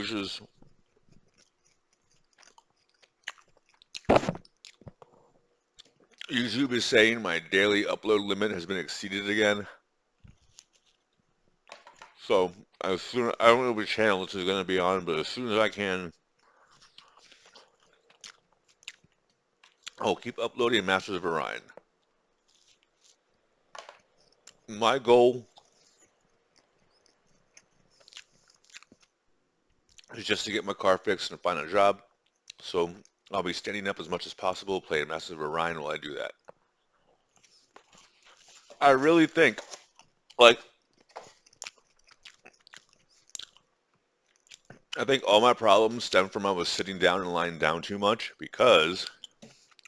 gracious. YouTube is saying my daily upload limit has been exceeded again. So as soon I don't know which channel this is going to be on, but as soon as I can, I'll keep uploading Masters of Orion. My goal is just to get my car fixed and find a job. So I'll be standing up as much as possible, playing Masters of Orion while I do that. I really think, like, I think all my problems stem from I was sitting down and lying down too much because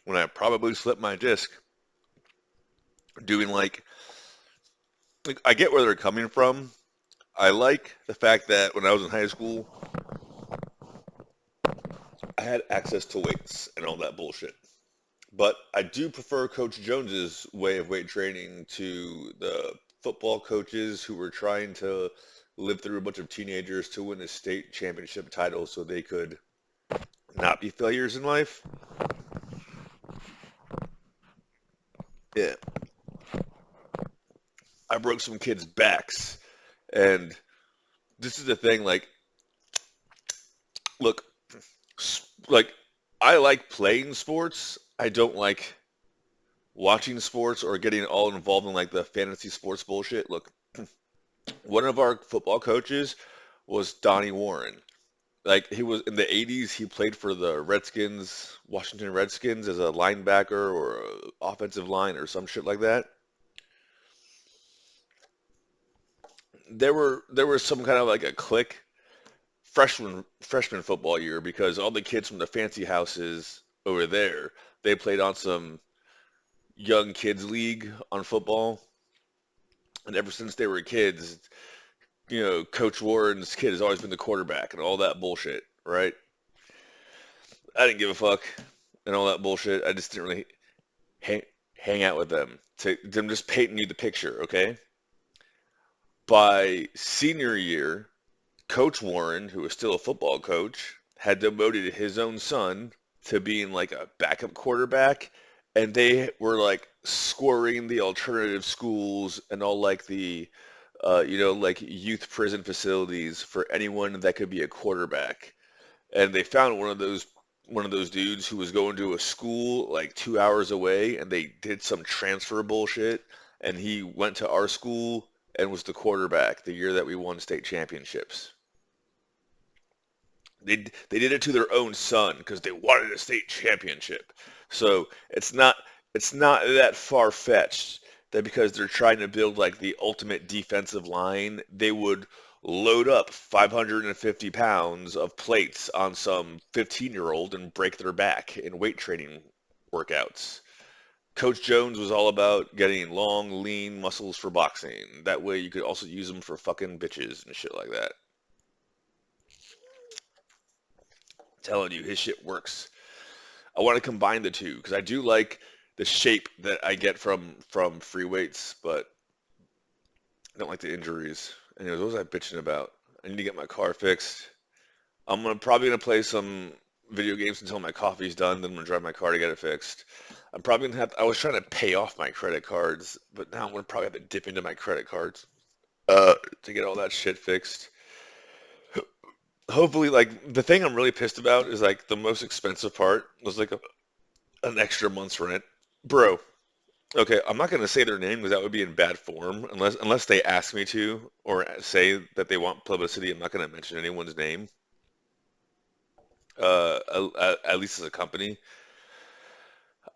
when I probably slipped my disc doing like I get where they're coming from. I like the fact that when I was in high school, I had access to weights and all that bullshit. But I do prefer Coach Jones's way of weight training to the football coaches who were trying to live through a bunch of teenagers to win a state championship title so they could not be failures in life. Yeah, I broke some kids' backs, and this is the thing. Like, look, like I like playing sports. I don't like watching sports or getting all involved in like the fantasy sports bullshit. Look, one of our football coaches was Donnie Warren. Like he was in the 80s, he played for the Redskins, Washington Redskins as a linebacker or a offensive line or some shit like that. There was some kind of like a clique freshman football year because all the kids from the fancy houses over there, they played on some young kids league on football, and ever since they were kids, Coach Warren's kid has always been the quarterback and all that bullshit, right? I didn't give a fuck and all that bullshit. I just didn't really hang, hang out with them. I'm just painting you the picture, okay? By senior year, Coach Warren, who was still a football coach, had demoted his own son to being like a backup quarterback, and they were like scoring the alternative schools and all like the like youth prison facilities for anyone that could be a quarterback. And they found one of those dudes who was going to a school like 2 hours away, and they did some transfer bullshit, and he went to our school and was the quarterback the year that we won state championships. They did it to their own son because they wanted a state championship. So it's not that far fetched that because they're trying to build like the ultimate defensive line, they would load up 550 pounds of plates on some 15-year-old and break their back in weight training workouts. Coach Jones was all about getting long, lean muscles for boxing. That way you could also use them for fucking bitches and shit like that. Telling you, his shit works. I want to combine the two because I do like the shape that I get from free weights, but I don't like the injuries. Anyways, what was I bitching about? I need to get my car fixed. Probably gonna play some video games until my coffee's done. Then I'm gonna drive my car to get it fixed. I'm probably gonna have. I was trying to pay off my credit cards, but now I'm gonna probably have to dip into my credit cards to get all that shit fixed. Hopefully, like the thing I'm really pissed about is like the most expensive part was like an extra month's rent, bro. Okay, I'm not gonna say their name because that would be in bad form unless they ask me to or say that they want publicity. I'm not gonna mention anyone's name, at least as a company.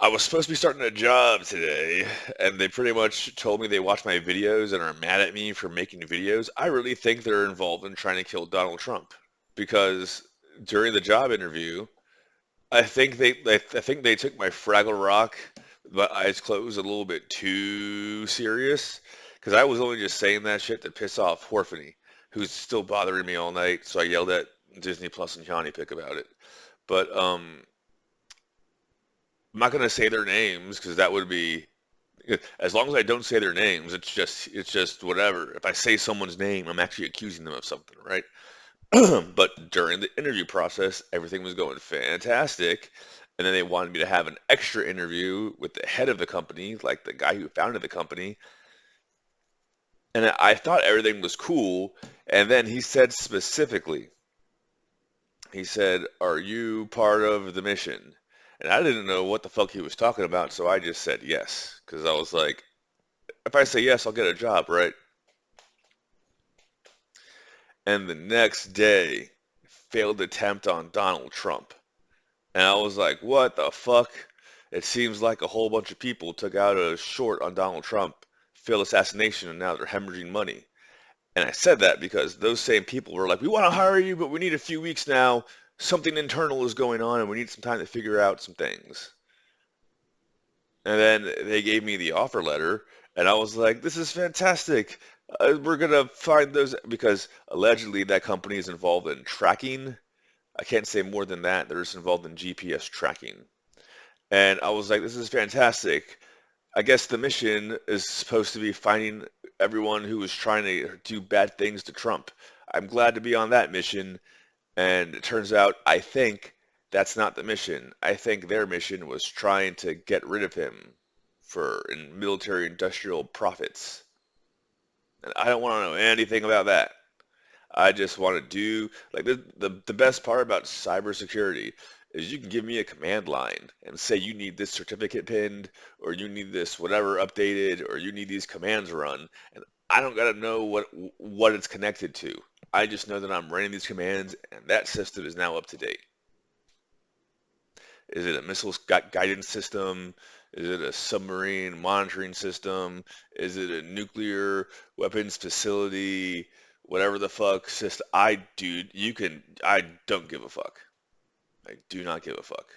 I was supposed to be starting a job today, and they pretty much told me they watch my videos and are mad at me for making videos. I really think they're involved in trying to kill Donald Trump because during the job interview, I think they took my Fraggle Rock, my eyes closed a little bit too serious because I was only just saying that shit to piss off Horfany, who's still bothering me all night. So I yelled at Disney Plus and Johnny Pick about it. But I'm not gonna say their names because that would be as long as I don't say their names, it's just whatever. If I say someone's name, I'm actually accusing them of something, right? But during the interview process, everything was going fantastic. And then they wanted me to have an extra interview with the head of the company, like the guy who founded the company. And I thought everything was cool. And then he said specifically, he said, "Are you part of the mission?" And I didn't know what the fuck he was talking about, so I just said yes. Because I was like, if I say yes, I'll get a job, right? And the next day, failed attempt on Donald Trump. And I was like, what the fuck? It seems like a whole bunch of people took out a short on Donald Trump, failed assassination, and now they're hemorrhaging money. And I said that because those same people were like, we want to hire you, but we need a few weeks now. Something internal is going on, and we need some time to figure out some things. And then they gave me the offer letter, and I was like, this is fantastic. We're going to find those because allegedly that company is involved in tracking. I can't say more than that. They're just involved in GPS tracking. And I was like, this is fantastic. I guess the mission is supposed to be finding everyone who is trying to do bad things to Trump. I'm glad to be on that mission. And it turns out, I think that's not the mission. I think their mission was trying to get rid of him for in military industrial profits. And I don't want to know anything about that. I just want to do like the best part about cybersecurity is you can give me a command line and say you need this certificate pinned or you need this whatever updated or you need these commands run and I don't gotta know what it's connected to. I just know that I'm running these commands and that system is now up to date. Is it a missile guidance system? Is it a submarine monitoring system? Is it a nuclear weapons facility? Whatever the fuck system. I don't give a fuck. I do not give a fuck.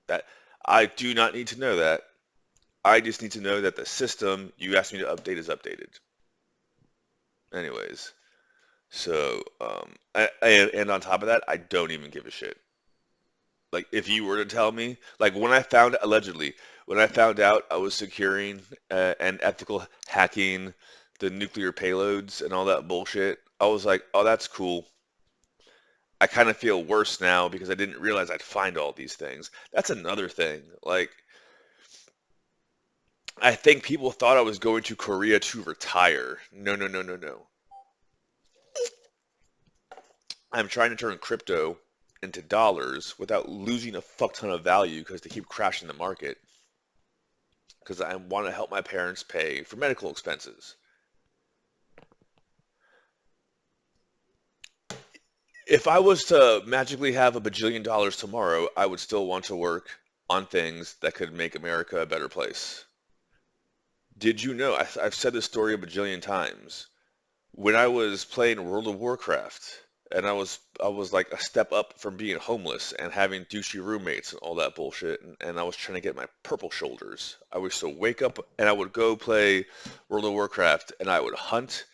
That I do not need to know that. I just need to know that the system you asked me to update is updated. Anyways, so and on top of that, I don't even give a shit. Like if you were to tell me, like when I found allegedly, when I found out I was securing and ethical hacking the nuclear payloads and all that bullshit, I was like, oh, that's cool. I kind of feel worse now because I didn't realize I'd find all these things. That's another thing. Like I think people thought I was going to Korea to retire. No, no, no, no, no. I'm trying to turn crypto into dollars without losing a fuck ton of value because they keep crashing the market. Because I want to help my parents pay for medical expenses. If I was to magically have a bajillion dollars tomorrow, I would still want to work on things that could make America a better place. Did you know? I've said this story a bajillion times. When I was playing World of Warcraft, and I was like a step up from being homeless and having douchey roommates and all that bullshit, and I was trying to get my purple shoulders. I used to wake up and I would go play World of Warcraft, and I would hunt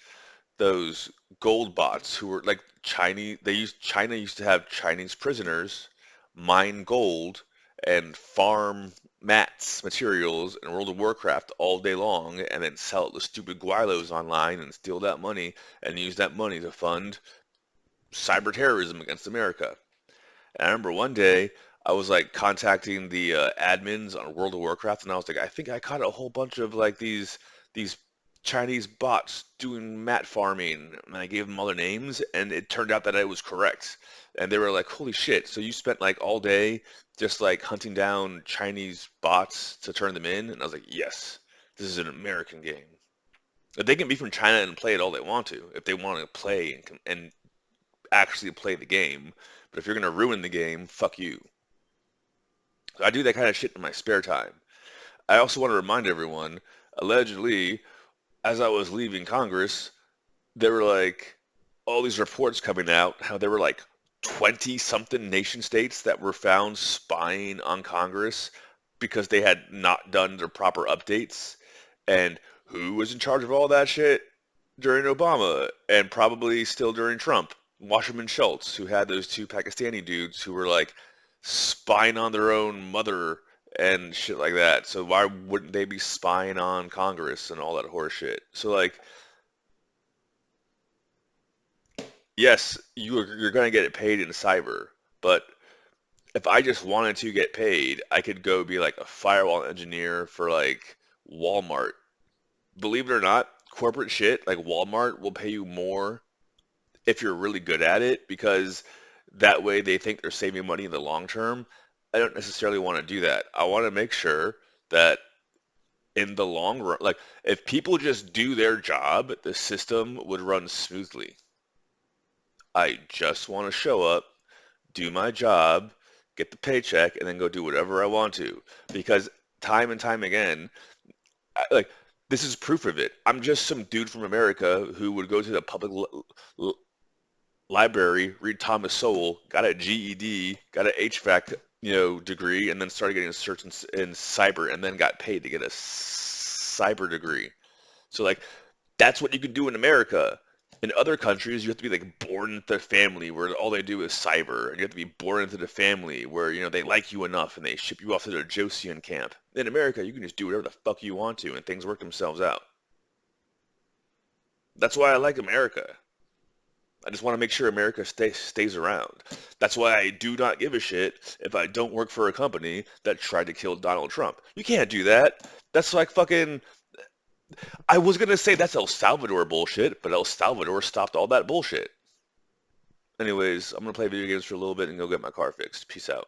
those gold bots who were like Chinese. China used to have Chinese prisoners mine gold and farm mats materials in World of Warcraft all day long and then sell it to stupid guilos online and steal that money and use that money to fund cyber terrorism against America. And I remember one day I was like contacting the admins on World of Warcraft, and I was like, I think I caught a whole bunch of like these Chinese bots doing mat farming, and I gave them all their names, and it turned out that I was correct. And they were like, "Holy shit! So you spent like all day just like hunting down Chinese bots to turn them in?" And I was like, "Yes, this is an American game. But they can be from China and play it all they want to if they want to play and actually play the game. But if you're gonna ruin the game, fuck you." So I do that kind of shit in my spare time. I also want to remind everyone, allegedly, as I was leaving Congress, there were like all these reports coming out how there were like 20 something nation states that were found spying on Congress because they had not done their proper updates. And who was in charge of all that shit during Obama and probably still during Trump? Wasserman Schultz, who had those two Pakistani dudes who were like spying on their own mother and shit like that. So why wouldn't they be spying on Congress and all that horse shit? So like Yes, you're going to get it paid in cyber, but if I just wanted to get paid, I could go be like a firewall engineer for like Walmart. Believe it or not, corporate shit like Walmart will pay you more if you're really good at it because that way they think they're saving money in the long term. I don't necessarily want to do that. I want to make sure that in the long run, like if people just do their job, the system would run smoothly. I just want to show up, do my job, get the paycheck, and then go do whatever I want to. Because time and time again, like this is proof of it. I'm just some dude from America who would go to the public l- library, read Thomas Sowell, got a GED, got an HVAC, degree, and then started getting a search in cyber, and then got paid to get a cyber degree. So like that's what you can do in America. In other countries, you have to be like born into the family where all they do is cyber, and you have to be born into the family where they like you enough and they ship you off to their Josian camp. In America, you can just do whatever the fuck you want to, and things work themselves out. That's why I like America. I just want to make sure America stays around. That's why I do not give a shit if I don't work for a company that tried to kill Donald Trump. You can't do that. That's like fucking. I was gonna say that's El Salvador bullshit, but El Salvador stopped all that bullshit. Anyways, I'm gonna play video games for a little bit and go get my car fixed. Peace out.